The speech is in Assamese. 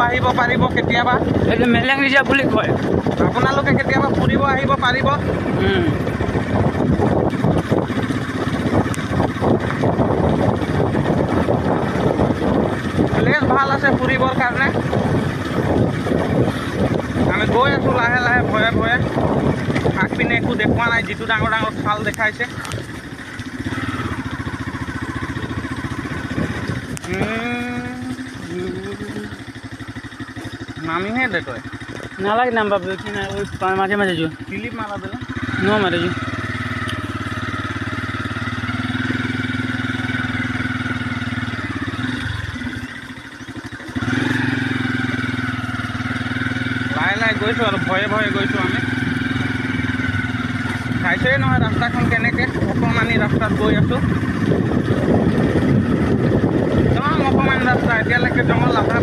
আহিব পাৰিব কেতিয়াবা। এইটো মেলেং ৰিজাৰ্ভ বুলি কয়। আপোনালোকে কেতিয়াবা ফুৰিব আহিব পাৰিব। প্লেচ ভাল আছে ফুৰিবৰ কাৰণে। আমি গৈ আছোঁ লাহে লাহে ভয়ে ভয়ে। আগপিনে একো দেখুওৱা নাই, যিটো ডাঙৰ ডাঙৰ খাল দেখাইছে। নামিহে দে তই। নালাগে নাম বাবু কি না ওই মাঝে মাঝে যো ক্লিপ মারা দিলে নো মারে যো লাহে লাহে গৈছোঁ আৰু ভয়ে ভয়ে গৈছোঁ আমি। চাইছেই নহয় ৰাস্তাখন কেনেকৈ অকণমানি ৰাস্তাত গৈ আছোঁ। একদম অকণমান ৰাস্তা, এতিয়ালৈকে জংঘল আধা